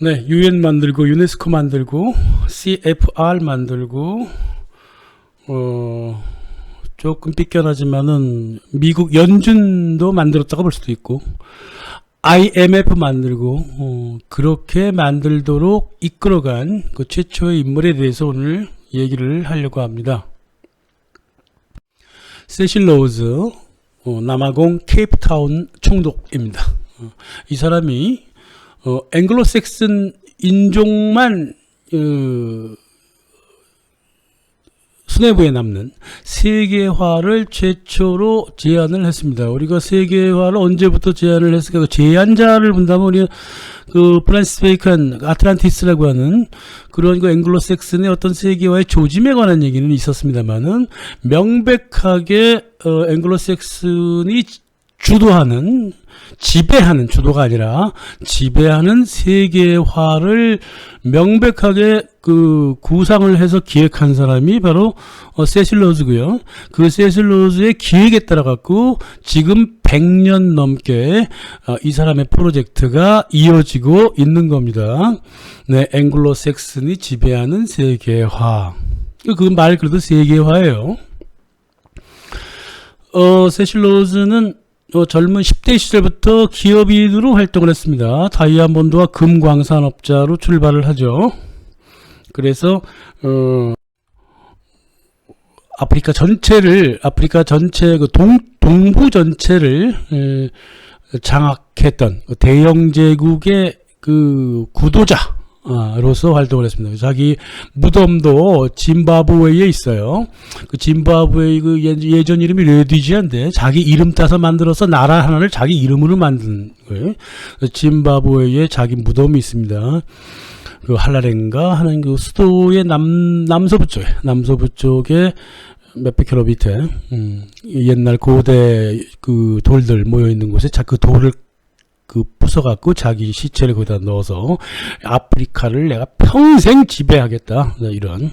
네, UN 만들고 유네스코 만들고 CFR 만들고 조금 삐껴나지만은 미국 연준도 만들었다고 볼 수도 있고 IMF 만들고 그렇게 만들도록 이끌어간 그 최초의 인물에 대해서 오늘 얘기를 하려고 합니다. 세실 로우즈, 남아공 케이프타운 총독입니다. 이 사람이 앵글로색슨 인종만 수뇌부에 남는 세계화를 최초로 제안을 했습니다. 우리가 세계화를 언제부터 제안을 했을까? 그 제안자를 본다면 우리 그 프란시스 베이컨 아틀란티스라고 하는 그런 그 앵글로색슨의 어떤 세계화의 조짐에 관한 얘기는 있었습니다만은 명백하게 앵글로색슨이 주도하는 지배하는 주도가 아니라 지배하는 세계화를 명백하게 그 구상을 해서 기획한 사람이 바로 세실 로즈고요. 그 세실 로즈의 기획에 따라 갖고 지금 100년 넘게 이 사람의 프로젝트가 이어지고 있는 겁니다. 네, 앵글로색슨이 지배하는 세계화. 그 말 그래도 세계화예요. 세실 로즈는 젊은 10대 시절부터 기업인으로 활동을 했습니다. 다이아몬드와 금광산업자로 출발을 하죠. 그래서 아프리카 전체 그 동부 전체를 장악했던 대영 제국의 그 구도자로서 활동을 했습니다. 자기 무덤도 짐바브웨이에 있어요. 그 짐바브웨이 그 예전 이름이 레디지아인데 자기 이름 따서 만들어서 나라 하나를 자기 이름으로 만든 거예요. 짐바브웨이에 자기 무덤이 있습니다. 그 할라렌가 하는 그 수도의 남서부 쪽에 몇백 킬로 밑에 옛날 고대 그 돌들 모여 있는 곳에 그 돌을 그 부숴갖고 자기 시체를 거기다 넣어서 아프리카를 내가 평생 지배하겠다. 이런.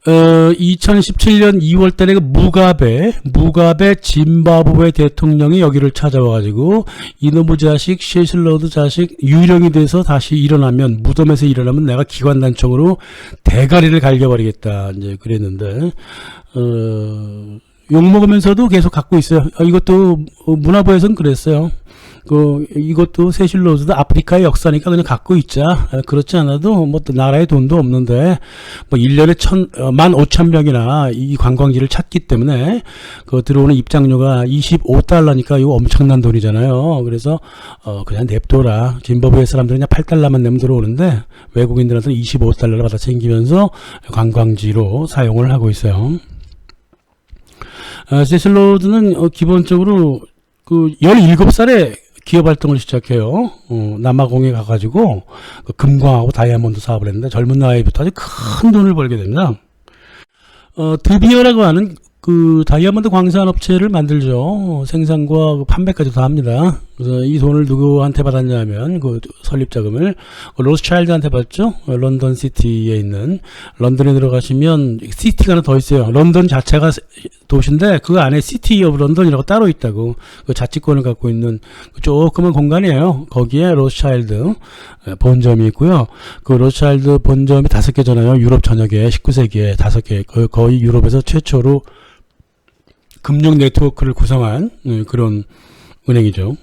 2017년 2월 달에 그 무가베 짐바브웨 대통령이 여기를 찾아와가지고 이놈의 자식, 셰실러드 자식 유령이 돼서 다시 일어나면, 무덤에서 일어나면 내가 기관단총으로 대가리를 갈겨버리겠다. 이제 그랬는데, 욕먹으면서도 계속 갖고 있어요. 이것도 문화부에서는 그랬어요. 이것도 세실 로즈도 아프리카의 역사니까 그냥 갖고 있자. 그렇지 않아도 뭐 나라에 돈도 없는데 뭐 1년에 15,000명이나 이 관광지를 찾기 때문에 그 들어오는 입장료가 $25니까 이거 엄청난 돈이잖아요. 그래서 그냥 냅둬라. 짐바브웨 사람들은 그냥 $8만 내면 들어오는데 외국인들한테는 $25를 받아 챙기면서 관광지로 사용을 하고 있어요. 세실 로즈는 기본적으로 그 17살에 기업 활동을 시작해요. 남아공에 가가지고 그 금광하고 다이아몬드 사업을 했는데 젊은 나이부터 아주 큰 돈을 벌게 됩니다. 드비어라고 하는 그 다이아몬드 광산업체를 만들죠. 생산과 그 판매까지 다 합니다. 그래서 이 돈을 누구한테 받았냐면 그 설립 자금을 로스차일드한테 받죠. 런던 시티에 있는, 런던에 들어가시면 시티가 하나 더 있어요. 런던 자체가 도시인데 그 안에 시티 오브 런던이라고 따로 있다고. 그 자치권을 갖고 있는 조그만 공간이에요. 거기에 로스차일드 본점이 있고요. 그 로스차일드 본점이 5개잖아요. 유럽 전역에 19세기에 5개, 거의 유럽에서 최초로 금융 네트워크를 구성한 그런 은행이죠.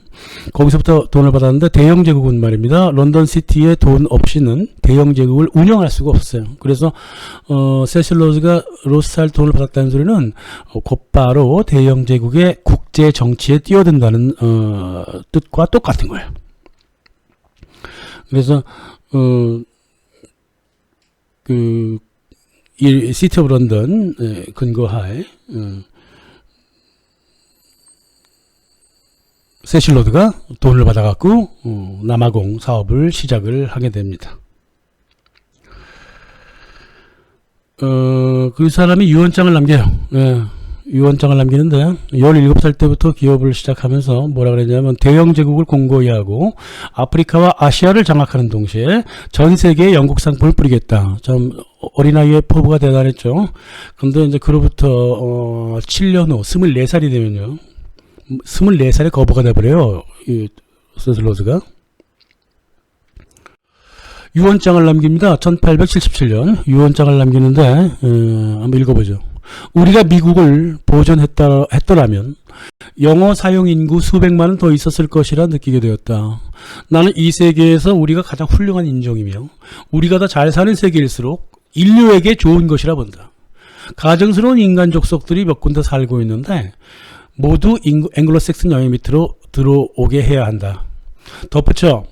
거기서부터 돈을 받았는데 대영 제국은 말입니다. 런던 시티에 돈 없이는 대영 제국을 운영할 수가 없었어요. 그래서 세실 로즈가 로스차일드 돈을 받았다는 소리는 곧바로 대영 제국의 국제 정치에 뛰어든다는 뜻과 똑같은 거예요. 그래서 이 시티 오브 런던 근거하에 세실 로즈가 돈을 받아갖고 남아공 사업을 시작을 하게 됩니다. 그 사람이 유언장을 남겨요. 유언장을 남기는데 17살 때부터 기업을 시작하면서 뭐라 그랬냐면 대영 제국을 공고히 하고 아프리카와 아시아를 장악하는 동시에 전 세계에 영국 상품을 뿌리겠다. 좀 어린아이의 포부가 대단했죠. 그런데 이제 그로부터 7년 후 24살이 되면요. 24살에 거부가 돼버려요. 이 세실 로즈가. 유언장을 남깁니다. 1877년 유언장을 남기는데 한번 읽어보죠. 우리가 미국을 보존했더라면 영어 사용 인구 수백만은 더 있었을 것이라 느끼게 되었다. 나는 이 세계에서 우리가 가장 훌륭한 인종이며 우리가 더 잘 사는 세계일수록 인류에게 좋은 것이라 본다. 가증스러운 인간 족속들이 몇 군데 살고 있는데 모두 앵글로색슨 영향 밑으로 들어오게 해야 한다. 덧붙여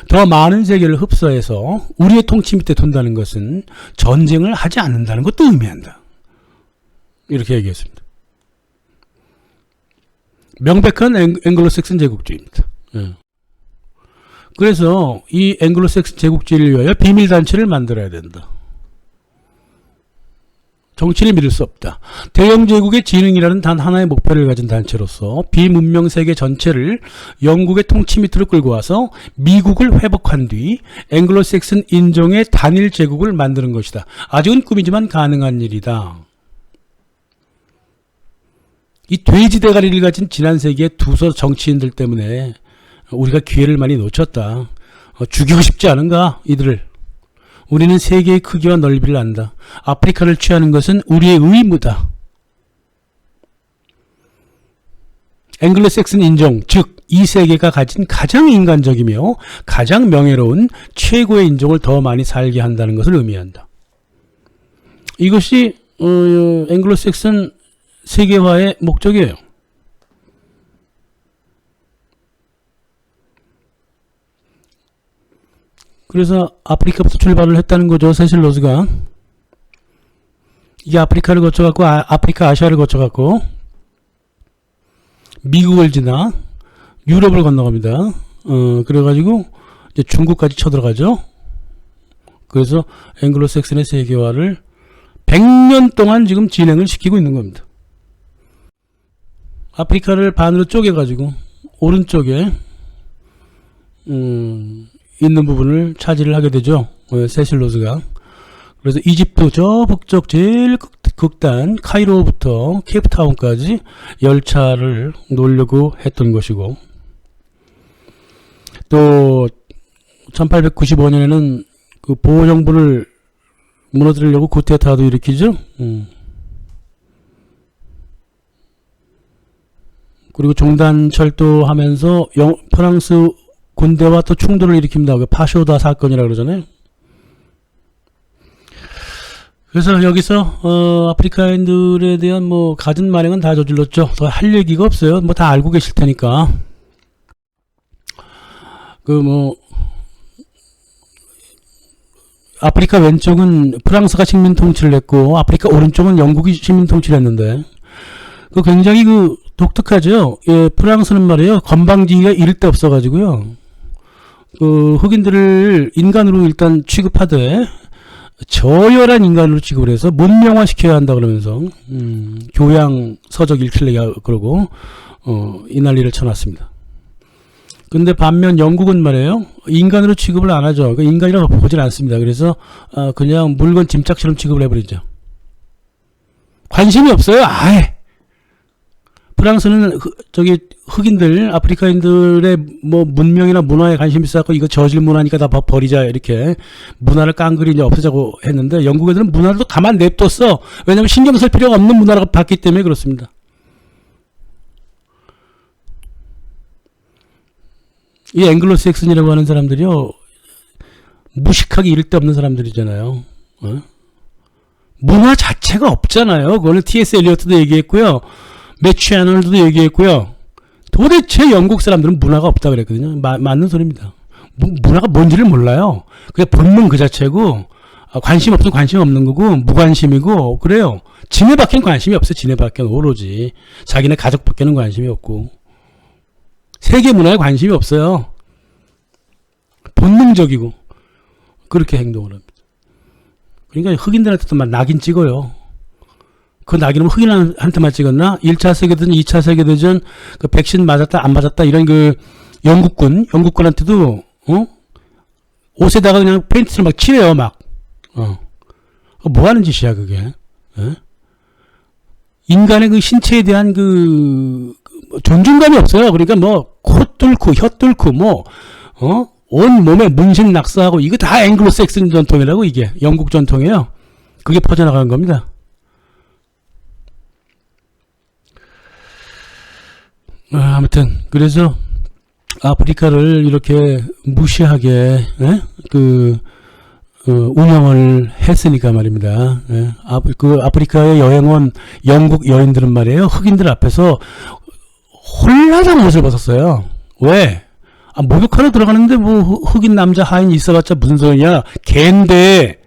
더 많은 세계를 흡수해서 우리의 통치 밑에 둔다는 것은 전쟁을 하지 않는다는 것도 의미한다. 이렇게 얘기했습니다. 명백한 앵글로색슨 제국주의입니다. 예. 그래서 이 앵글로색슨 제국주의를 위하여 비밀단체를 만들어야 된다. 정치를 믿을 수 없다. 대영제국의 진흥이라는 단 하나의 목표를 가진 단체로서 비문명 세계 전체를 영국의 통치 밑으로 끌고 와서 미국을 회복한 뒤 앵글로색슨 인종의 단일 제국을 만드는 것이다. 아직은 꿈이지만 가능한 일이다. 이 돼지 대가리를 가진 지난 세기의 두서 정치인들 때문에 우리가 기회를 많이 놓쳤다. 죽이고 싶지 않은가 이들을. 우리는 세계의 크기와 넓이를 안다. 아프리카를 취하는 것은 우리의 의무다. 앵글로색슨 인종, 즉 이 세계가 가진 가장 인간적이며 가장 명예로운 최고의 인종을 더 많이 살게 한다는 것을 의미한다. 이것이 앵글로색슨 세계화의 목적이에요. 그래서 아프리카부터 출발을 했다는 거죠. 세실 로즈가. 이게 아프리카를 거쳐갖고 아프리카 아시아를 거쳐갖고 미국을 지나 유럽을 건너갑니다. 그래가지고 이제 중국까지 쳐들어가죠. 그래서 앵글로색슨의 세계화를 100년 동안 지금 진행을 시키고 있는 겁니다. 아프리카를 반으로 쪼개가지고 오른쪽에 있는 부분을 차지를 하게 되죠. 세실 로즈가. 그래서 이집트 저 북쪽 제일 극단 카이로부터 케이프타운까지 열차를 놓으려고 했던 것이고, 또 1895년에는 그 보호정부를 무너뜨리려고 쿠데타도 일으키죠. 그리고 종단 철도하면서 프랑스 군대와 또 충돌을 일으킵니다. 파쇼다 사건이라고 그러잖아요. 그래서 여기서 아프리카인들에 대한 뭐 갖은 만행은 다 저질렀죠. 더 할 얘기가 없어요. 뭐 다 알고 계실 테니까. 아프리카 왼쪽은 프랑스가 식민 통치를 했고 아프리카 오른쪽은 영국이 식민 통치를 했는데 굉장히 독특하죠. 예, 프랑스는 말이에요. 건방지기가 이를 데 없어가지고요. 흑인들을 인간으로 일단 취급하되 저열한 인간으로 취급을 해서 문명화 시켜야 한다 그러면서 교양 서적 읽힐래야 그러고 이 난리를 쳐놨습니다. 근데 반면 영국은 말이에요. 인간으로 취급을 안 하죠. 인간이라고 보질 않습니다. 그래서 그냥 물건 짐짝처럼 취급을 해버리죠. 관심이 없어요. 아예. 프랑스는 흑인들, 아프리카인들의 뭐 문명이나 문화에 관심이 있어서 이거 저질 문화니까 다 버리자 이렇게 문화를 깡그리 이제 없애자고 했는데 영국 애들은 문화를 가만 냅뒀어. 왜냐면 신경 쓸 필요가 없는 문화가 봤기 때문에 그렇습니다. 이 앵글로색슨이라고 하는 사람들이요, 무식하게 이를 데 없는 사람들이잖아요. 문화 자체가 없잖아요. 그거는 T.S. 엘리어트도 얘기했고요. 매치 애널도 얘기했고요. 도대체 영국 사람들은 문화가 없다 그랬거든요. 맞는 소리입니다. 문화가 뭔지를 몰라요. 그냥 본능 그 자체고 관심 없으면 관심 없는 거고 무관심이고 그래요. 지네밖엔 관심이 없어요. 지네밖엔 오로지 자기네 가족밖에는 관심이 없고 세계 문화에 관심이 없어요. 본능적이고 그렇게 행동을 합니다. 그러니까 흑인들한테도 막 낙인 찍어요. 그 낙인은 흑인한테만 찍었나? 1차 세계대전, 2차 세계대전, 백신 맞았다, 안 맞았다, 이런 영국군한테도, 옷에다가 그냥 페인트를 막 칠해요, 막. 뭐 하는 짓이야, 그게. 인간의 신체에 대한 존중감이 없어요. 그러니까 코 뚫고, 혀 뚫고, 온 몸에 문신 낙서하고 이거 다 앵글로색슨 전통이라고 이게 영국 전통이에요. 그게 퍼져나가는 겁니다. 아무튼 그래서 아프리카를 이렇게 무시하게 운영을 했으니까 말입니다. 그 아프리카에 여행 온 영국 여인들은 말이에요. 흑인들 앞에서 홀라당 옷을 벗었어요. 왜? 목욕하러 들어가는데 뭐 흑인 남자 하인 있어봤자 무슨 소리냐. 걘데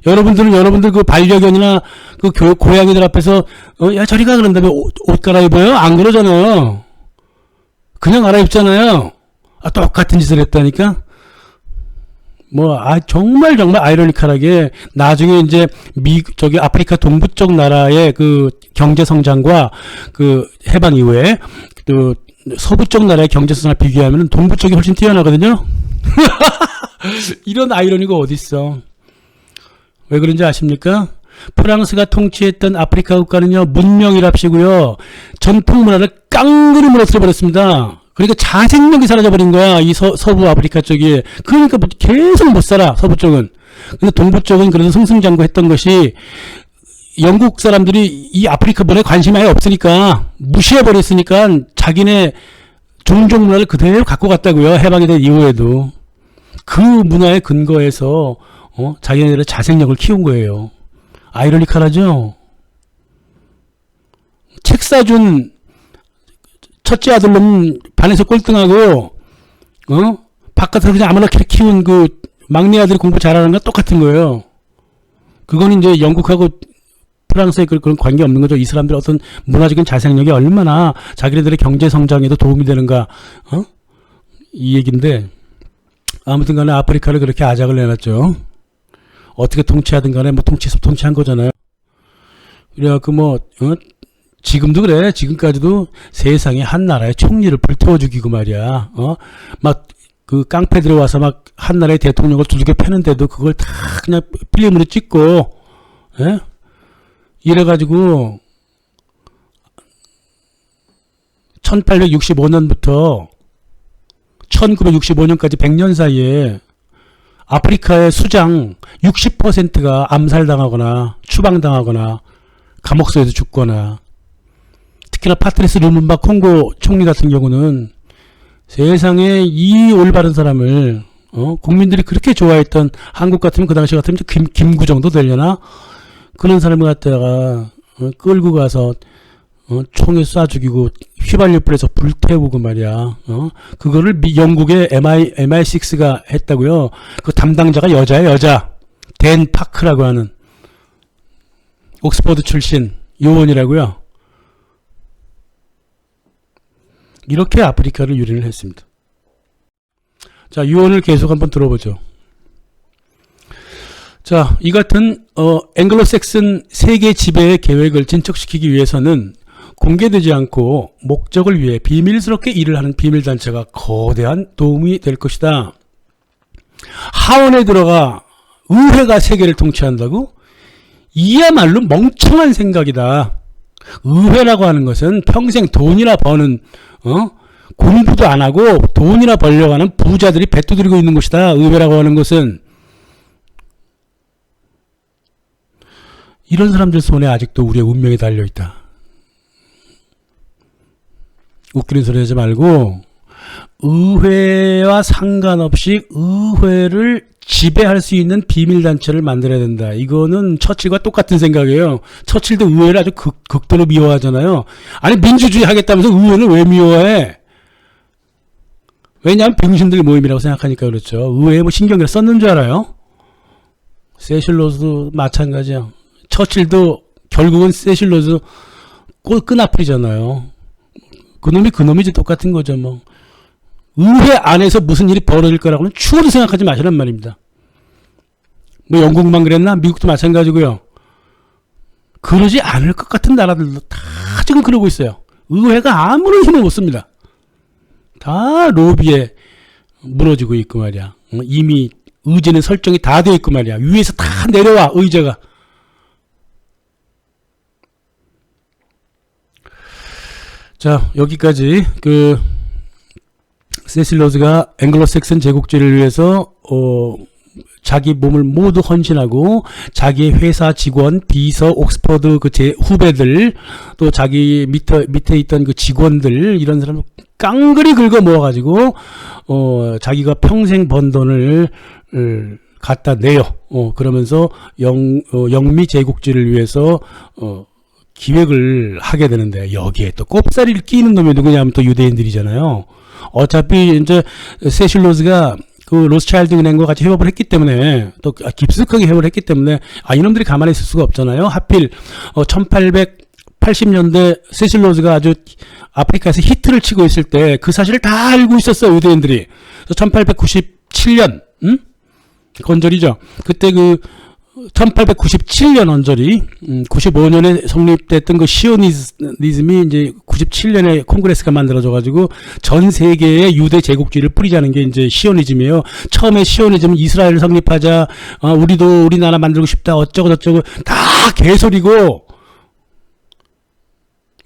여러분들 그 반려견이나 그 고양이들 앞에서 야 저리 가 그런 다음에 옷 갈아입어요? 안 그러잖아요. 그냥 갈아입잖아요. 똑같은 짓을 했다니까. 정말 아이러니컬하게 나중에 이제 저기 아프리카 동부 쪽 나라의 그 경제 성장과 그 해방 이후에 그 서부 쪽 나라의 경제 성장을 비교하면 동부 쪽이 훨씬 뛰어나거든요. 이런 아이러니가 어디 있어? 왜 그런지 아십니까? 프랑스가 통치했던 아프리카 국가는요, 문명이랍시고요, 전통 문화를 깡그리 무너뜨려 버렸습니다. 그러니까 자생력이 사라져버린 거야, 이 서부 아프리카 쪽이. 그러니까 계속 못 살아, 서부 쪽은. 근데 동부 쪽은 그래도 승승장구했던 것이 영국 사람들이 이 아프리카 문화에 관심이 아예 없으니까, 무시해버렸으니까 자기네 종족 문화를 그대로 갖고 갔다고요, 해방이 된 이후에도. 그 문화의 근거에서 자기네들의 자생력을 키운 거예요. 아이러니컬하죠? 책 사준 첫째 아들놈 반에서 꼴등하고, 바깥에서 그냥 아무나 키운 그 막내 아들이 공부 잘하는 건 똑같은 거예요. 그건 이제 영국하고 프랑스의 그런 관계 없는 거죠. 이 사람들 어떤 문화적인 자생력이 얼마나 자기네들의 경제 성장에도 도움이 되는가, 이 얘기인데, 아무튼 간에 아프리카를 그렇게 아작을 내놨죠. 어떻게 통치하든 간에 통치해서 통치한 거잖아요. 그래갖고 지금도 그래. 지금까지도 세상에 한 나라의 총리를 불태워 죽이고 말이야. 그 깡패 들어와서 한 나라의 대통령을 두들겨 패는데도 그걸 다 그냥 필름으로 찍고, 예? 이래가지고 1865년부터 1965년까지 100년 사이에 아프리카의 수장 60%가 암살당하거나 추방당하거나 감옥소에서 죽거나, 특히나 파트리스 루문바 콩고 총리 같은 경우는 세상에 이 올바른 사람을 국민들이 그렇게 좋아했던, 한국 같으면 그 당시 같으면 김구 정도 되려나, 그런 사람을 갖다가 끌고 가서 총에 쏴 죽이고 휘발유 불에서 불태우고 말이야. 그거를 영국의 MI6가 했다고요. 그 담당자가 여자예요, 여자. 댄 파크라고 하는 옥스퍼드 출신 요원이라고요. 이렇게 아프리카를 유린을 했습니다. 자, 유언을 계속 한번 들어보죠. 자, 이 같은 앵글로색슨 세계 지배의 계획을 진척시키기 위해서는 공개되지 않고 목적을 위해 비밀스럽게 일을 하는 비밀단체가 거대한 도움이 될 것이다. 하원에 들어가 의회가 세계를 통치한다고? 이야말로 멍청한 생각이다. 의회라고 하는 것은 평생 돈이나 버는, 공부도 안 하고 돈이나 벌려고 하는 부자들이 배 두드리고 있는 곳이다. 의회라고 하는 것은. 이런 사람들 손에 아직도 우리의 운명이 달려있다. 웃기는 소리 하지 말고, 의회와 상관없이 의회를 지배할 수 있는 비밀단체를 만들어야 된다. 이거는 처칠과 똑같은 생각이에요. 처칠도 의회를 아주 극도로 미워하잖아요. 아니, 민주주의 하겠다면서 의회는 왜 미워해? 왜냐하면 병신들 모임이라고 생각하니까 그렇죠. 의회에 신경을 썼는 줄 알아요? 세실로스도 마찬가지야. 처칠도 결국은 세실로스 끈앞이잖아요. 그놈이 그놈이지, 똑같은 거죠. 의회 안에서 무슨 일이 벌어질 거라고는 추워도 생각하지 마시란 말입니다. 영국만 그랬나? 미국도 마찬가지고요. 그러지 않을 것 같은 나라들도 다 지금 그러고 있어요. 의회가 아무런 힘을 못 씁니다. 다 로비에 무너지고 있고 말이야. 이미 의제는 설정이 다 되어 있고 말이야. 위에서 다 내려와, 의제가. 세실 로즈가 앵글로색슨 제국주의를 위해서 자기 몸을 모두 헌신하고 자기의 회사 직원, 비서, 옥스퍼드 그 후배들 또 자기 밑에 있던 그 직원들 이런 사람 깡그리 긁어 모아가지고 자기가 평생 번 돈을 갖다 내요. 그러면서 영미 제국주의를 위해서 기획을 하게 되는데 여기에 또 꼽사리를 끼는 놈이 누구냐면 또 유대인들이잖아요. 어차피 이제 세실 로즈가 그 로스차일드 은행과 같이 협업을 했기 때문에 또 깊숙하게 협업을 했기 때문에 이놈들이 가만히 있을 수가 없잖아요. 하필 1880년대 세실 로즈가 아주 아프리카에서 히트를 치고 있을 때 그 사실을 다 알고 있었어요. 유대인들이. 1897년 건절이죠. 그때 그 1897년 언저리 95년에 성립됐던 그 시오니즘이 이제 97년에 콩그레스가 만들어져 가지고 전 세계에 유대 제국주의를 뿌리자는 게 이제 시오니즘이에요. 처음에 시오니즘은 이스라엘을 성립하자, 우리도 우리나라 만들고 싶다, 어쩌고 저쩌고 다 개소리고,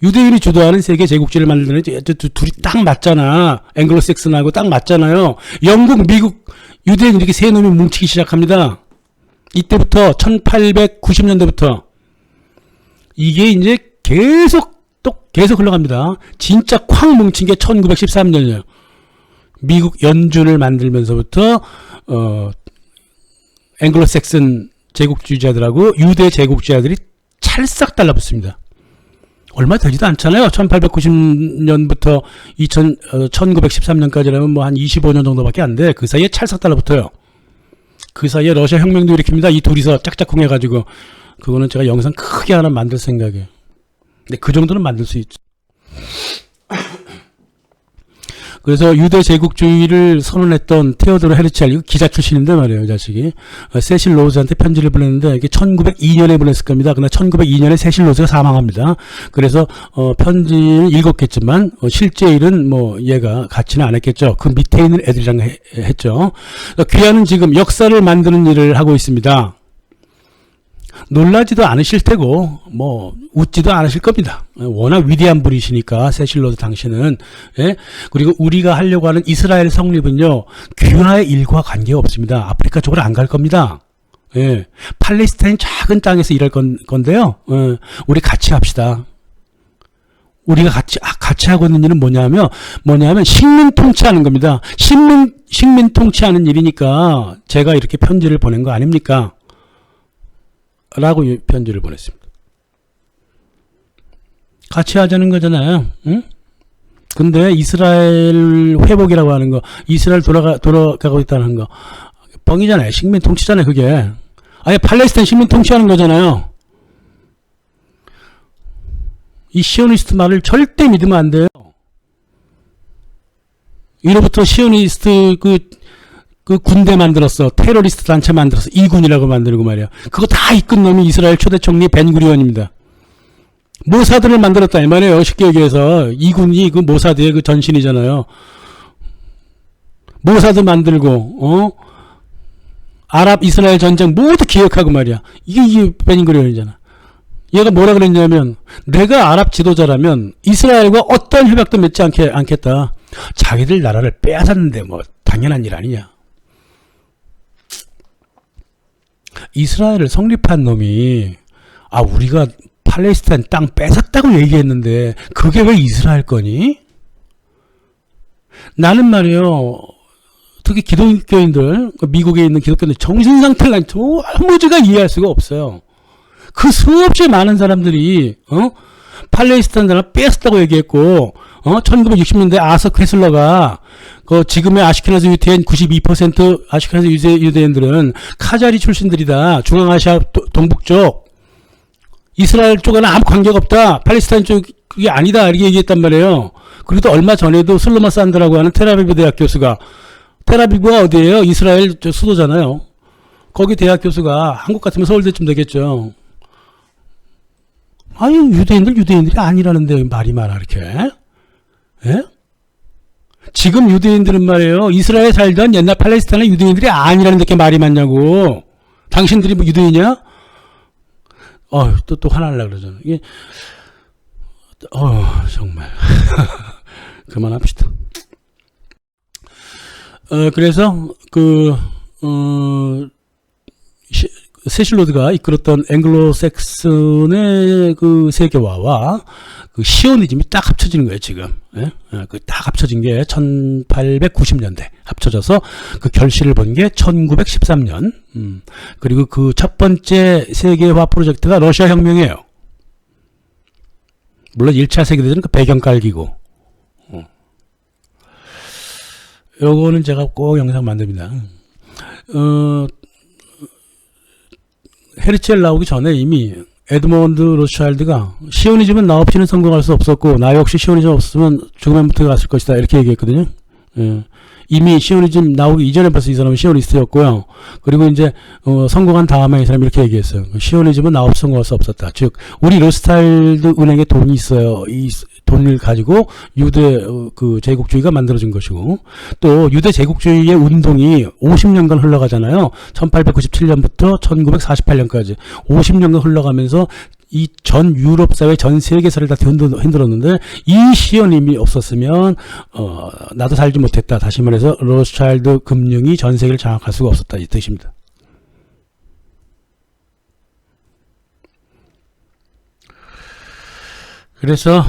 유대인이 주도하는 세계 제국주의를 만드는 둘이 딱 맞잖아. 앵글로색슨하고 딱 맞잖아요. 영국, 미국 유대인 이렇게 세 놈이 뭉치기 시작합니다. 이때부터 1890년대부터 이게 이제 계속 흘러갑니다. 진짜 콱 뭉친 게 1913년이에요. 미국 연준을 만들면서부터 앵글로색슨 제국주의자들하고 유대 제국주의자들이 찰싹 달라붙습니다. 얼마 되지도 않잖아요. 1890년부터 1913년까지라면 뭐 한 25년 정도밖에 안 돼. 그 사이에 찰싹 달라붙어요. 그 사이에 러시아 혁명도 일으킵니다. 이 둘이서 짝짝꿍 해가지고. 그거는 제가 영상 크게 하나 만들 생각이에요. 근데 그 정도는 만들 수 있죠. 그래서 유대 제국주의를 선언했던 테오도르 헤르첼, 이거 기자 출신인데 말이에요, 이 자식이. 세실 로즈한테 편지를 보냈는데, 이게 1902년에 보냈을 겁니다. 그러나 1902년에 세실 로즈가 사망합니다. 그래서, 편지는 읽었겠지만, 실제 일은 뭐, 얘가 같이는 안 했겠죠. 그 밑에 있는 애들이랑 했죠. 귀하는 지금 역사를 만드는 일을 하고 있습니다. 놀라지도 않으실 테고 뭐 웃지도 않으실 겁니다. 워낙 위대한 분이시니까 세실 로즈 당신은. 예? 그리고 우리가 하려고 하는 이스라엘 성립은요 귀화의 일과 관계가 없습니다. 아프리카 쪽으로 안 갈 겁니다. 예. 팔레스타인 작은 땅에서 일할 건데요. 우리 같이 합시다. 우리가 같이 하고 있는 일은 뭐냐면 식민 통치하는 겁니다. 식민 통치하는 일이니까 제가 이렇게 편지를 보낸 거 아닙니까? 라고 편지를 보냈습니다. 같이 하자는 거잖아요. 응? 근데 이스라엘 회복이라고 하는 거, 이스라엘 돌아가고 있다는 거, 뻥이잖아요. 식민 통치잖아요, 그게. 아예 팔레스타인 식민 통치하는 거잖아요. 이 시오니스트 말을 절대 믿으면 안 돼요. 이로부터 시오니스트 그 군대 만들었어. 테러리스트 단체 만들었어. 이군이라고 만들고 말이야. 그거 다 이끈 놈이 이스라엘 초대 총리 벤구리온입니다. 모사드를 만들었다 이 말이에요. 쉽게 얘기해서 이군이 그 모사드의 그 전신이잖아요. 모사드 만들고 아랍 이스라엘 전쟁 모두 기획하고 말이야. 이게 벤구리온이잖아. 얘가 뭐라 그랬냐면 내가 아랍 지도자라면 이스라엘과 어떤 협약도 맺지 않겠다. 자기들 나라를 빼앗았는데 뭐 당연한 일 아니냐. 이스라엘을 성립한 놈이 우리가 팔레스타인 땅 뺏었다고 얘기했는데 그게 왜 이스라엘 거니? 나는 말이에요. 특히 기독교인들, 미국에 있는 기독교인들 정신상태를 난 도무지가 이해할 수가 없어요. 그 수없이 많은 사람들이 팔레스타인 나라 뺏었다고 얘기했고 1960년대 아석 퀘슬러가 그 지금의 아시케나즈 유대인 92% 아시케나즈 유대인들은 카자리 출신들이다. 중앙아시아 동북쪽 이스라엘 쪽에는 아무 관계가 없다. 팔레스타인 쪽이 아니다. 이렇게 얘기했단 말이에요. 그래도 얼마 전에도 슬로마 산드라고 하는 테라비브 대학 교수가, 테라비브가 어디예요? 이스라엘 수도잖아요. 거기 대학 교수가 한국 같으면 서울대쯤 되겠죠. 아니 유대인들이 아니라는데 말이 많아 이렇게. 예? 지금 유대인들은 말이에요. 이스라엘에 살던 옛날 팔레스타인 유대인들이 아니라는데 이렇게 말이 많냐고. 당신들이 뭐 유대인이야? 또 화날라 그러잖아. 이게 정말 그만합시다. 그래서 세실로드가 이끌었던 앵글로색슨의 그 세계화와 그 시오니즘이 딱 합쳐지는 거예요, 지금. 예? 그 딱 합쳐진 게 1890년대 합쳐져서 그 결실을 본 게 1913년. 그리고 그 첫 번째 세계화 프로젝트가 러시아 혁명이에요. 물론 1차 세계대전은 그 배경 깔기고. 요거는 제가 꼭 영상 만듭니다. 헤르첼 나오기 전에 이미 에드먼드 로스차일드가 시오니즘은 나 없이는 성공할 수 없었고 나 역시 시오니즘 없으면 죽음의 무트가 갔을 것이다 이렇게 얘기했거든요. 이미 시오니즘 나오기 이전에 벌써 이 사람은 시오니스트였고요. 그리고 이제 성공한 다음에 이 사람이 이렇게 얘기했어요. 시오니즘은 나 없이 성공할 수 없었다. 즉 우리 로스차일드 은행에 돈이 있어요. 이 돈을 가지고 유대 그 제국주의가 만들어진 것이고 또 유대 제국주의의 운동이 50년간 흘러가잖아요. 1897년부터 1948년까지 50년간 흘러가면서 이 전 유럽 사회 전 세계사를 다 흔들었는데 이 시연임이 없었으면 나도 살지 못했다. 다시 말해서 로스차일드 금융이 전 세계를 장악할 수가 없었다 이 뜻입니다. 그래서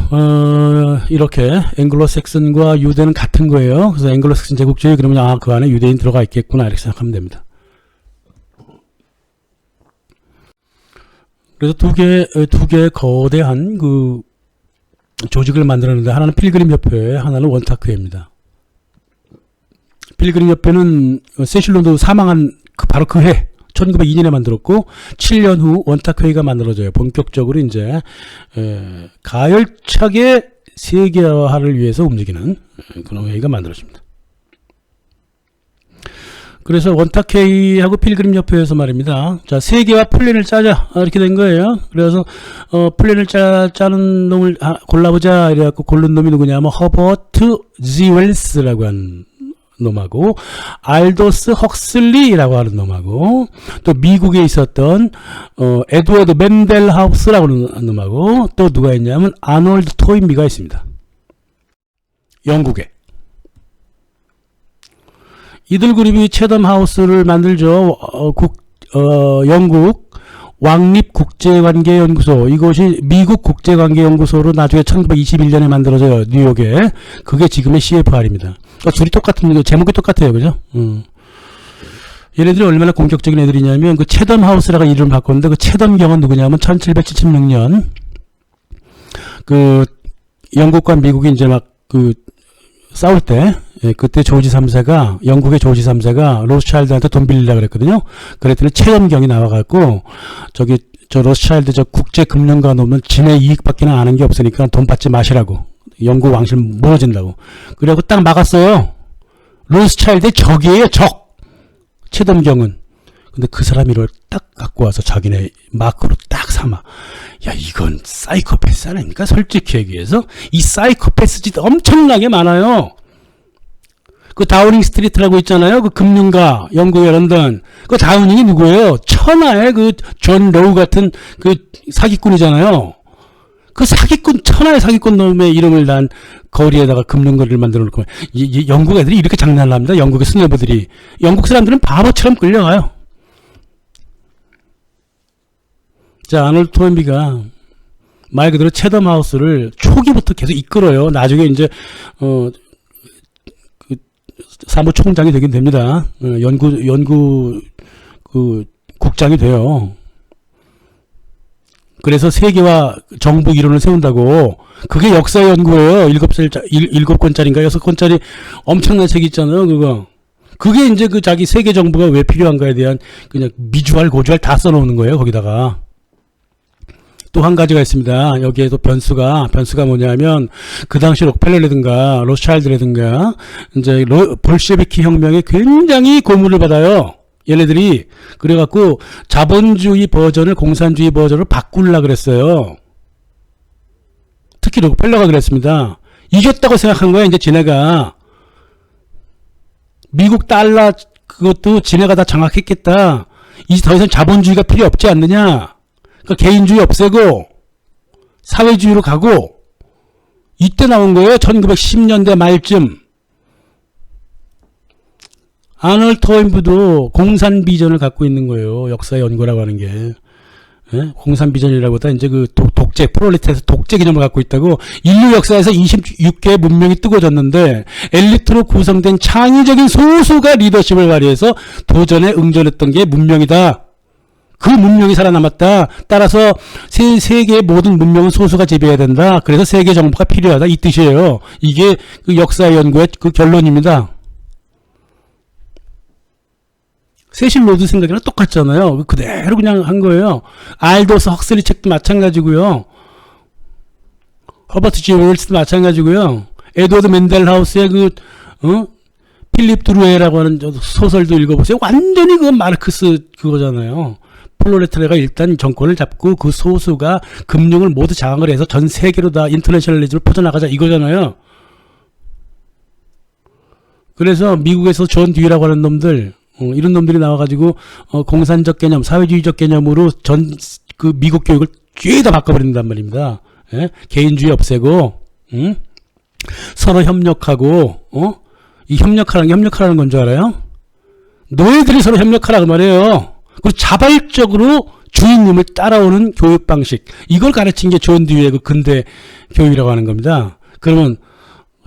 이렇게 앵글로색슨과 유대는 같은 거예요. 그래서 앵글로색슨 제국주의 그러면 그 안에 유대인 들어가 있겠구나 이렇게 생각하면 됩니다. 그래서 두 개의 거대한 그 조직을 만들었는데 하나는 필그림 협회, 하나는 원타크회입니다. 필그림 협회는 세실로드 사망한 바로 그 해 1902년에 만들었고 7년 후 원타크회가 만들어져요. 본격적으로 이제 가열차게 세계화를 위해서 움직이는 그런 회의가 만들어집니다. 그래서 원타크회의하고 필그림 협회에서 말입니다. 자, 세계화 플랜을 짜자 이렇게 된 거예요. 그래서 플랜을 짜는 놈을 골라보자 이래갖고 고른 놈이 누구냐면 허버트 G 웰스라고 하는 놈하고 알도스 헉슬리라고 하는 놈하고 또 미국에 있었던 에드워드 맨델하우스라고 하는 놈하고 또 누가 있냐면 아놀드 토인비가 있습니다. 영국에. 이들 그룹이 채덤 하우스를 만들죠. 영국 왕립국제관계연구소, 이것이 미국 국제관계연구소로 나중에 1921년에 만들어져요. 뉴욕에. 그게 지금의 CFR입니다. 둘이 똑같은, 제목이 똑같아요. 그죠? 얘네들이 얼마나 공격적인 애들이냐면, 그 채덤 하우스라고 이름을 바꿨는데, 그 채덤 경은 누구냐면, 1776년, 영국과 미국이 이제 싸울 때, 그때 조지 3세가, 영국의 조지 3세가 로스차일드한테 돈 빌리려고 그랬거든요. 그랬더니 채덤경이 나와갖고, 저 로스차일드 국제금융가 놓으면 지네 이익밖에 아는 게 없으니까 돈 받지 마시라고. 영국 왕실 무너진다고. 그래갖고 딱 막았어요. 로스차일드의 적이에요, 적. 채덤경은. 근데 그 사람이 이걸 딱 갖고 와서 자기네 마크로 딱 삼아. 야, 이건 사이코패스 아닙니까? 솔직히 얘기해서. 이 사이코패스 짓 엄청나게 많아요. 그 다우닝 스트리트라고 있잖아요. 그 금융가, 영국의 런던. 그 다우닝이 누구예요? 천하의 그 존 로우 같은 그 사기꾼이잖아요. 그 사기꾼, 천하의 사기꾼 놈의 이름을 난 거리에다가 금융거리를 만들어 놓고. 영국 애들이 이렇게 장난을 합니다. 영국의 스네버들이. 영국 사람들은 바보처럼 끌려가요. 자, 아놀드 토인비가 말 그대로 채덤 하우스를 초기부터 계속 이끌어요. 나중에 이제, 사무총장이 되긴 됩니다. 국장이 돼요. 그래서 세계화 정부 이론을 세운다고. 그게 역사 연구예요. 7권짜리인가 6권짜리 엄청난 책이 있잖아요. 그게 이제 자기 세계 정부가 왜 필요한가에 대한 그냥 미주알 고주알 다 써놓는 거예요. 거기다가. 또 한 가지가 있습니다. 여기에 또 변수가 뭐냐면, 그 당시 록펠러라든가, 로스차일드라든가, 이제, 볼셰비키 혁명에 굉장히 고문을 받아요. 얘네들이. 그래갖고, 자본주의 버전을 공산주의 버전으로 바꾸려고 그랬어요. 특히 록펠러가 그랬습니다. 이겼다고 생각한 거야, 이제 지네가. 미국 달러, 그것도 지네가 다 장악했겠다. 이제 더 이상 자본주의가 필요 없지 않느냐. 그러니까 개인주의 없애고 사회주의로 가고 이때 나온 거예요. 1910년대 말쯤. 아놀드 토인비도 공산 비전을 갖고 있는 거예요. 역사 연구라고 하는 게. 예? 공산 비전이라고 보다 이제 그 독재, 프롤레타리아에서 독재 개념을 갖고 있다고. 인류 역사에서 26개의 문명이 뜨거졌는데 엘리트로 구성된 창의적인 소수가 리더십을 발휘해서 도전에 응전했던 게 문명이다. 그 문명이 살아남았다. 따라서 세계의 모든 문명은 소수가 지배해야 된다. 그래서 세계 정부가 필요하다. 이 뜻이에요. 이게 그 역사 연구의 그 결론입니다. 세실 로드 생각이랑 똑같잖아요. 그대로 그냥 한 거예요. 알도스 헉슬리 책도 마찬가지고요. 허버트 G. 웰스도 마찬가지고요. 에드워드 맨델하우스의 필립 드루에라고 하는 소설도 읽어보세요. 완전히 그건 마르크스 그거잖아요. 플로레타리아가 일단 정권을 잡고 그 소수가 금융을 모두 장악을 해서 전 세계로 다 인터내셔널리즘을 퍼져나가자 이거잖아요. 그래서 미국에서 존 듀이라고 하는 놈들, 이런 놈들이 나와가지고 공산적 개념, 사회주의적 개념으로 그 미국 교육을 죄다 바꿔버린단 말입니다. 예? 개인주의 없애고, 서로 협력하고, 이 협력하라는 건 줄 알아요? 노예들이 서로 협력하라고 말이에요. 그리고 자발적으로 주인님을 따라오는 교육 방식. 이걸 가르친 게 존 듀이의 그 근대 교육이라고 하는 겁니다. 그러면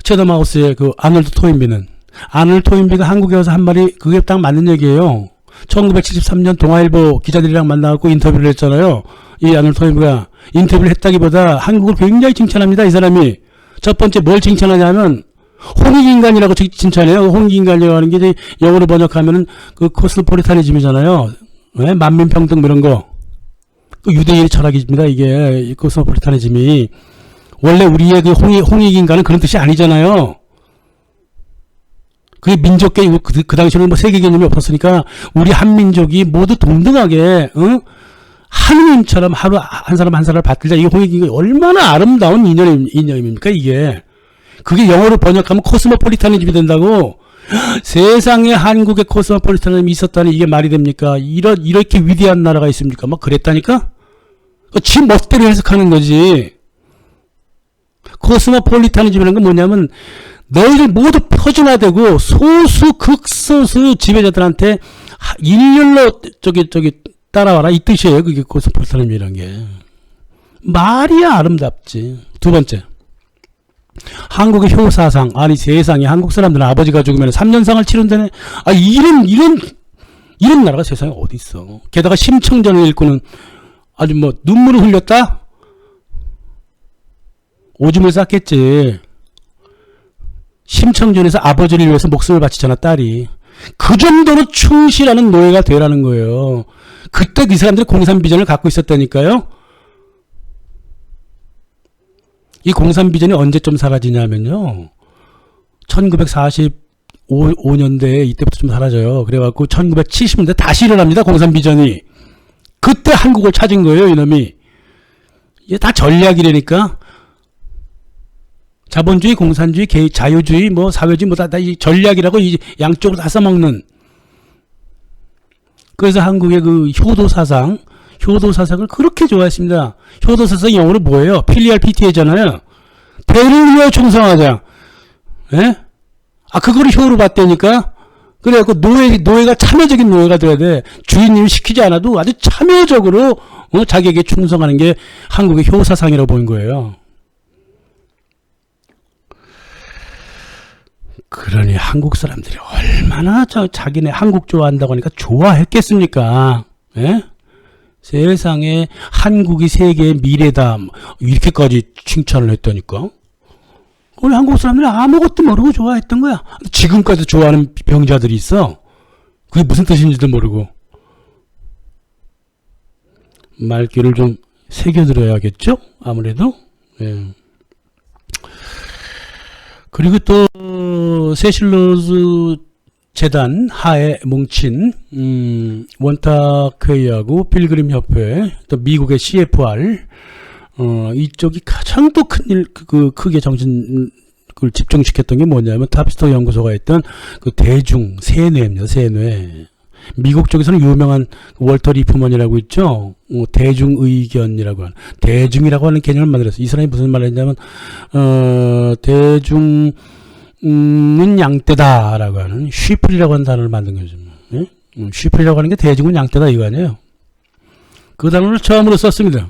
채덤 하우스의 그 아놀드 토인비가 한국에 와서 한 말이 그게 딱 맞는 얘기예요. 1973년 동아일보 기자들이랑 만나갖고 인터뷰를 했잖아요. 이 아놀드 토인비가 인터뷰를 했다기보다 한국을 굉장히 칭찬합니다. 이 사람이. 첫 번째 뭘 칭찬하냐면 홍익인간이라고 칭찬해요. 홍익인간이라고 하는 게 이제 영어로 번역하면은 그 코스모폴리타니즘이잖아요. 네? 만민평등 이런 거. 그 유대인의 철학입니다. 이게 코스모폴리타니즘이. 원래 우리의 그 홍익인간은 그런 뜻이 아니잖아요. 그게 민족 개념, 그 당시에는 뭐 세계 개념이 없었으니까 우리 한민족이 모두 동등하게, 하느님처럼 하루 한 사람 한 사람을 받들자. 이게 홍익인간이 얼마나 아름다운 이념입니까, 이게. 그게 영어로 번역하면 코스모폴리타니즘이 된다고. 세상에 한국에 코스모폴리타니즘이 있었다니 이게 말이 됩니까? 이렇게 위대한 나라가 있습니까? 막 그랬다니까? 지 멋대로 해석하는 거지. 코스모폴리타니즘이라는 건 뭐냐면 너희들 모두 표준화되고 소수 극소수 지배자들한테 일렬로 따라와라 이 뜻이에요. 그게 코스모폴리타니즘이라는 게. 말이야 아름답지. 두 번째. 한국의 효사상. 아니 세상에 한국 사람들은 아버지가 죽으면 3년상을 치른다네. 아 이런 나라가 세상에 어디 있어. 게다가 심청전을 읽고는 아주 뭐 눈물을 흘렸다? 오줌을 쌌겠지. 심청전에서 아버지를 위해서 목숨을 바치잖아 딸이. 그 정도로 충실하는 노예가 되라는 거예요. 그때 이 사람들이 공산 비전을 갖고 있었다니까요. 이 공산 비전이 언제쯤 사라지냐면요. 1945년대에 이때부터 좀 사라져요. 그래갖고 1970년대 다시 일어납니다. 공산 비전이. 그때 한국을 찾은 거예요. 이놈이. 이게 다 전략이라니까. 자본주의, 공산주의, 자유주의, 뭐 사회주의, 뭐 다 이 전략이라고 이 양쪽으로 다 써먹는. 그래서 한국의 그 효도 사상을 그렇게 좋아했습니다. 효도 사상 영어로 뭐예요? 필리알 피티에잖아요. 대를 위하여 충성하자. 예? 아 그거를 효로 봤다니까. 그래갖고 노예가 참여적인 노예가 돼야 돼. 주인님이 시키지 않아도 아주 참여적으로 자기에게 충성하는 게 한국의 효사상이라고 보는 거예요. 그러니 한국 사람들이 얼마나 자기네 한국 좋아한다고 하니까 좋아했겠습니까? 예? 세상에 한국이 세계의 미래다 이렇게까지 칭찬을 했다니까. 우리 한국 사람들이 아무것도 모르고 좋아했던 거야. 지금까지 좋아하는 병자들이 있어. 그게 무슨 뜻인지도 모르고. 말귀를 좀 새겨들어야겠죠? 아무래도. 예. 그리고 또 세실로즈 재단 하에 뭉친 원탁회의하고 필그림 협회, 또 미국의 CFR, 이쪽이 가장 또 크게 정신을 집중시켰던 게 뭐냐면 탑스터 연구소가 했던 그 대중 세뇌입니다. 세뇌. 미국 쪽에서는 유명한 월터 리프먼이라고 있죠. 대중의견이라고 하는, 대중이라고 하는 개념을 만들었어요. 이 사람이 무슨 말을 했냐면 대중 는 양떼다라고 하는 쉬플이라고 하는 단어를 만든 거죠. 예? 쉬플이라고 하는 게 대중은 양떼다 이거 아니에요. 그 단어를 처음으로 썼습니다.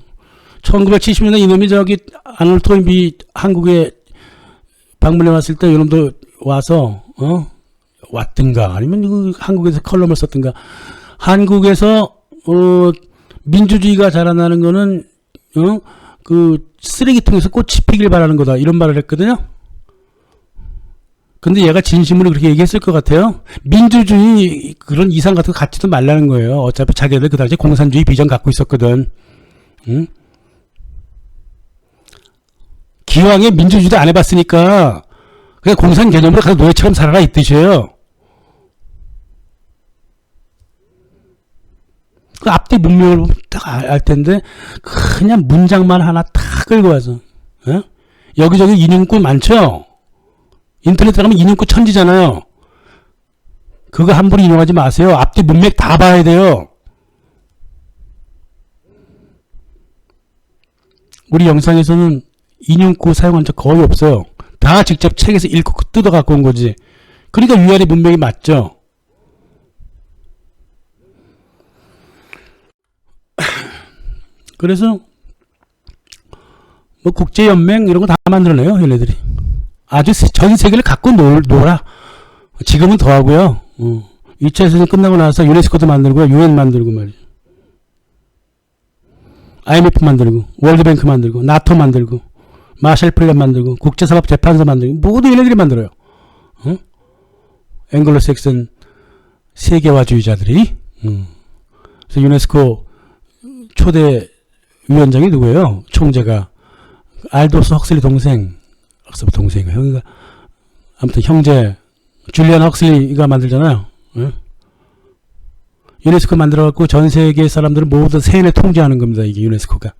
1970년대 이놈이 저기 아놀드 토인비 한국에 방문해 왔을 때 이놈도 와서 왔든가 아니면 한국에서 컬럼을 썼든가 한국에서 민주주의가 자라나는 거는 그 쓰레기통에서 꽃이 피길 바라는 거다 이런 말을 했거든요. 근데 얘가 진심으로 그렇게 얘기했을 것 같아요. 민주주의 그런 이상 같은 거 갖지도 말라는 거예요. 어차피 자기들 그 당시에 공산주의 비전 갖고 있었거든. 응? 기왕에 민주주의도 안 해봤으니까 그냥 공산 개념으로 가서 노예처럼 살아라 이 뜻이에요. 그 앞뒤 문맥을 딱 알 텐데 그냥 문장만 하나 탁 끌고 와서 여기저기 인용구 많죠? 인터넷 들어가면 인용구 천지잖아요. 그거 함부로 인용하지 마세요. 앞뒤 문맥 다 봐야 돼요. 우리 영상에서는 인용구 사용한 적 거의 없어요. 다 직접 책에서 읽고 뜯어 갖고 온 거지. 그러니까 위아래 문맥이 맞죠. 그래서 뭐 국제연맹 이런 거 다 만들어내요. 얘네들이. 아주 전 세계를 갖고 놀아. 지금은 더 하고요. 2차 세계대전 끝나고 나서 유네스코도 만들고 UN 만들고 말이죠. IMF 만들고 월드뱅크 만들고 나토 만들고 마셜 플랜 만들고 국제사법재판소 만들고 모두 얘네들이 만들어요. 앵글로색슨 세계화주의자들이. 그래서 유네스코 초대 위원장이 누구예요? 총재가 알도스 헉슬리 동생, 형이가 아무튼 형제 줄리안 헉슬리가 만들잖아요. 유네스코 만들어갖고 전 세계 사람들을 모두 세뇌 통제하는 겁니다. 이게 유네스코가.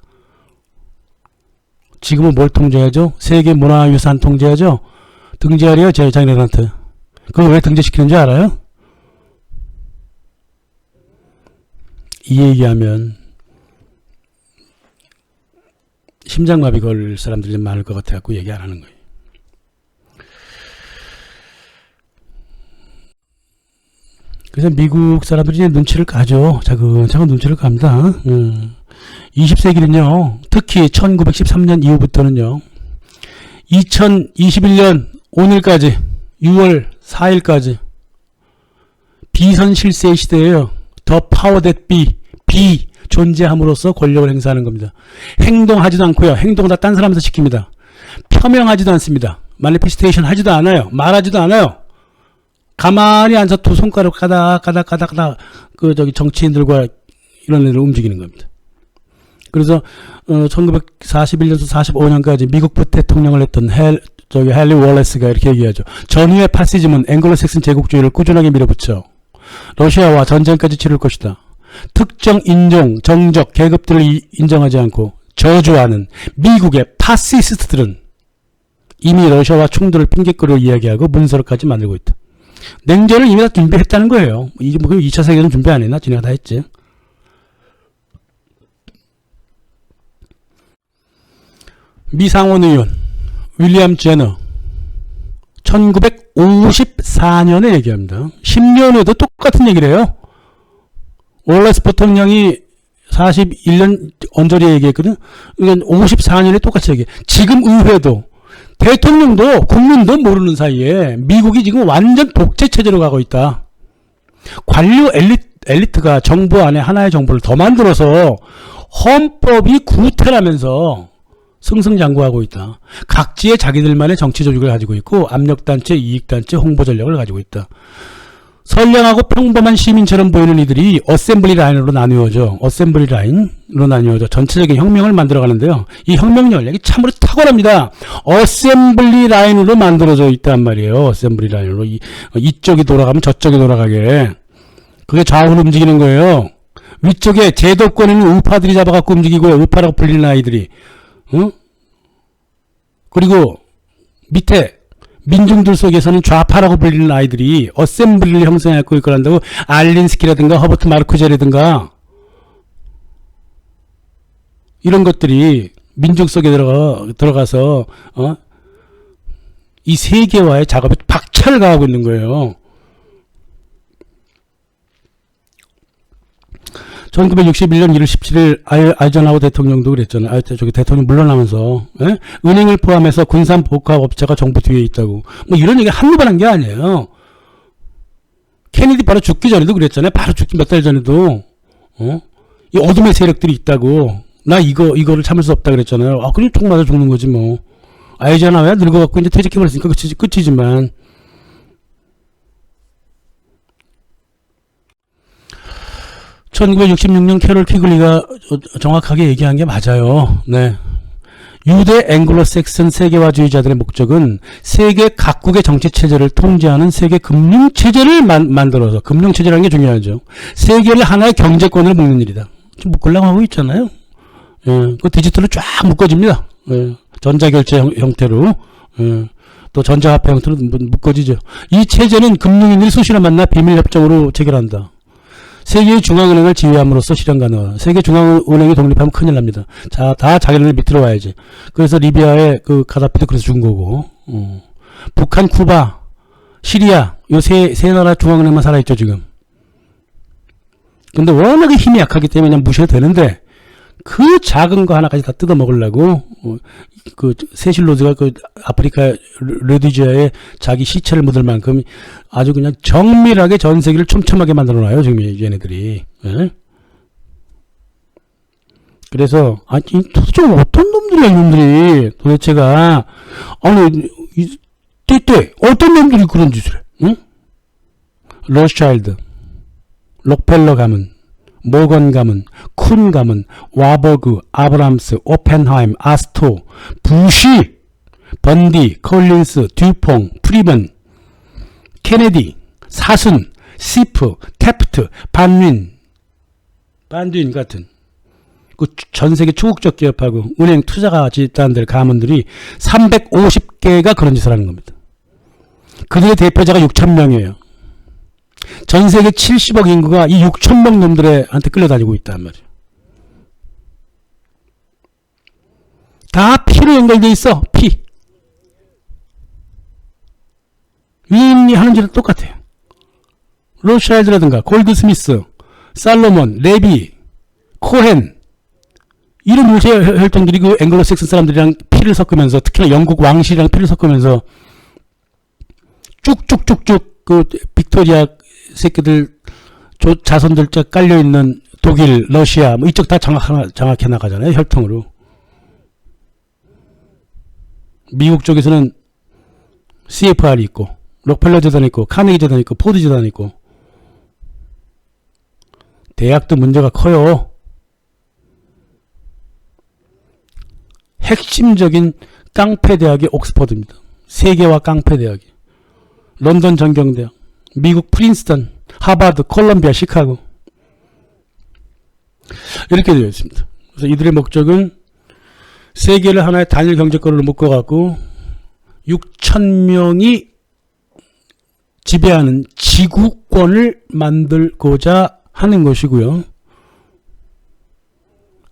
지금은 뭘 통제하죠? 세계 문화유산 통제하죠? 등재하래요, 제 자기네들한테. 그거 왜 등재시키는지 알아요? 이 얘기하면 심장마비 걸 사람들이 좀 많을 것 같아갖고 얘기 안 하는 거예요. 그래서 미국 사람들이 이제 눈치를 까죠. 차근차근 눈치를 갑니다. 20세기는요, 특히 1913년 이후부터는요, 2021년 오늘까지, 6월 4일까지, 비선실세의 시대예요. The power that be, 존재함으로써 권력을 행사하는 겁니다. 행동하지도 않고요. 행동을 다 딴 사람한테 시킵니다. 표명하지도 않습니다. 마니페스테이션 하지도 않아요. 말하지도 않아요. 가만히 앉아서 두 손가락 까닥 정치인들과 이런 애를 움직이는 겁니다. 그래서 1941년에서 45년까지 미국 부대통령을 했던 헨리 월레스가 이렇게 얘기하죠. 전후의 파시즘은 앵글로색슨 제국주의를 꾸준하게 밀어붙여 러시아와 전쟁까지 치를 것이다. 특정 인종, 정적, 계급들을 인정하지 않고 저주하는 미국의 파시스트들은 이미 러시아와 충돌을 핑계거리로 이야기하고 문서로까지 만들고 있다. 냉전을 이미 다 준비했다는 거예요. 이게 뭐 2차 세계는 준비 안 했나? 지네가 다 했지. 미 상원 의원 윌리엄 제너 1954년에 얘기합니다. 10년 후에도 똑같은 얘기를 해요. 월레스 부통령이 41년 언저리에 얘기했거든. 그러니까 54년에 똑같이 얘기해. 지금 의회도 대통령도 국민도 모르는 사이에 미국이 지금 완전 독재 체제로 가고 있다. 관료 엘리트가 정부 안에 하나의 정부를 더 만들어서 헌법이 구태라면서 승승장구하고 있다. 각지의 자기들만의 정치 조직을 가지고 있고 압력단체, 이익단체, 홍보 전략을 가지고 있다. 선량하고 평범한 시민처럼 보이는 이들이 어셈블리 라인으로 나뉘어져. 전체적인 혁명을 만들어 가는데요. 이 혁명 전략이 참으로 탁월합니다. 어셈블리 라인으로 만들어져 있단 말이에요. 어셈블리 라인으로. 이쪽이 돌아가면 저쪽이 돌아가게. 그게 좌우로 움직이는 거예요. 위쪽에 제도권에 있는 우파들이 잡아갖고 움직이고요. 우파라고 불리는 아이들이. 그리고 밑에 민중들 속에서는 좌파라고 불리는 아이들이 어셈블리를 형성하고 있거란다고. 알린스키라든가 허버트 마르쿠제라든가 이런 것들이 민중 속에 들어가서 이 세계와의 작업에 박차를 가하고 있는 거예요. 1961년 1월 17일 아이젠하워 대통령도 그랬잖아요. 대통령 물러나면서 은행을 포함해서 군산 복합업체가 정부 뒤에 있다고. 뭐 이런 얘기 한두 번 한 게 아니에요. 케네디 바로 죽기 전에도 그랬잖아요. 바로 죽기 몇 달 전에도 이 어둠의 세력들이 있다고. 나 이거를 참을 수 없다 그랬잖아요. 그냥 총 맞아 죽는 거지 뭐. 아이젠하워야 늙어갖고 이제 퇴직해버렸으니까 끝이지만. (1966년) 캐롤 퀴글리가 정확하게 얘기한 게 맞아요. 네. 유대 앵글로색슨 세계화주의자들의 목적은 세계 각국의 정치체제를 통제하는 세계 금융체제를 만들어서, 금융체제라는 게 중요하죠. 세계를 하나의 경제권으로 묶는 일이다. 지금 묶으려고 하고 있잖아요. 그 디지털로 쫙 묶어집니다. 전자결제 형태로. 또 전자화폐 형태로 묶어지죠. 이 체제는 금융인들이 수시로 만나 비밀협정으로 체결한다. 세계의 중앙은행을 지휘함으로써 실현 가능하다. 세계 중앙은행이 독립하면 큰일 납니다. 자, 다 자기네들 밑으로 와야지. 그래서 리비아의 그 가다피도 그래서 죽은 거고. 북한, 쿠바, 시리아, 요 세 나라 중앙은행만 살아있죠, 지금. 근데 워낙에 힘이 약하기 때문에 그냥 무시해도 되는데, 그 작은 거 하나까지 다 뜯어먹으려고, 그 세실로즈가 그 아프리카 르디지아에 자기 시체를 묻을 만큼 아주 그냥 정밀하게 전 세계를 촘촘하게 만들어놔요, 지금 얘네들이. 예? 그래서 도대체 어떤 놈들이야, 이놈들이. 도대체가 때때 어떤 놈들이 그런 짓을 해? 응? 로스차일드, 록펠러 가문, 모건 가문, 쿤 가문, 와버그, 아브람스, 오펜하임, 아스토, 부시, 번디, 콜린스, 듀퐁, 프리먼, 케네디, 사순, 시프, 태프트, 반윈 같은 그 전세계 초국적 기업하고 은행 투자가 집단들 가문들이 350개가 그런 짓을 하는 겁니다. 그들의 대표자가 6,000명이에요. 전 세계 70억 인구가 이 6,000명 놈들한테 끌려다니고 있단 말이에요. 다 피로 연결되어 있어. 피. 위인이 하는 짓은 똑같아요. 로스차일드라든가 골드스미스, 살로몬, 레비, 코헨 이런 물체 혈통들이 그 앵글로색슨 사람들이랑 피를 섞으면서, 특히나 영국 왕실이랑 피를 섞으면서 쭉쭉쭉쭉 그 빅토리아 새끼들 자손들 쫙 깔려있는 독일, 러시아 뭐 이쪽 다 장악해 나가잖아요. 혈통으로. 미국 쪽에서는 CFR이 있고 록펠러 재단 있고 카네기 재단 있고 포드 재단 있고. 대학도 문제가 커요. 핵심적인 깡패 대학이 옥스퍼드입니다. 세계화 깡패 대학이. 런던 전경대학, 미국 프린스턴, 하버드, 콜럼비아, 시카고 이렇게 되어 있습니다. 그래서 이들의 목적은 세계를 하나의 단일 경제권으로 묶어갖고 6,000명이 지배하는 지구권을 만들고자 하는 것이고요.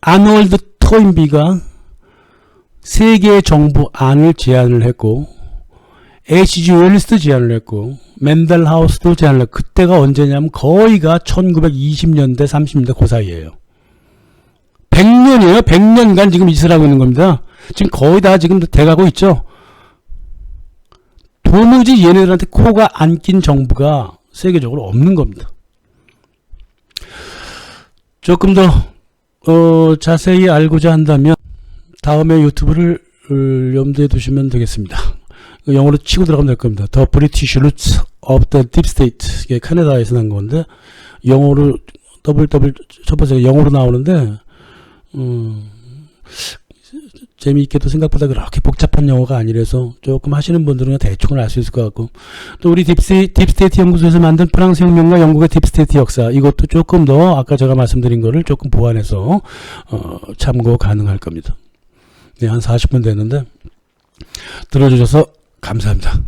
아놀드 토인비가 세계 정부 안을 제안을 했고, H.G. 웰스도 제안을 했고, 맨델하우스도 제안을 했고, 그때가 언제냐면 거의가 1920년대 30년대 그 사이에요. 100년이에요. 100년간 지금 이 짓을 하고 있는 겁니다. 지금 거의 다 지금 돼가고 있죠. 도무지 얘네들한테 코가 안 낀 정부가 세계적으로 없는 겁니다. 조금 더 자세히 알고자 한다면 다음에 유튜브를 염두에 두시면 되겠습니다. 영어로 치고 들어가면 될 겁니다. The British Roots of the Deep State. 이게 캐나다에서 난 건데, 영어로 쳐보세요. 영어로 나오는데, 재미있게도 생각보다 그렇게 복잡한 영어가 아니라서 조금 하시는 분들은 대충은 알 수 있을 것 같고, 또 우리 딥스테이트 연구소에서 만든 프랑스 혁명과 영국의 딥스테이트 역사, 이것도 조금 더 아까 제가 말씀드린 거를 조금 보완해서 참고 가능할 겁니다. 네, 한 40분 됐는데 들어주셔서 감사합니다.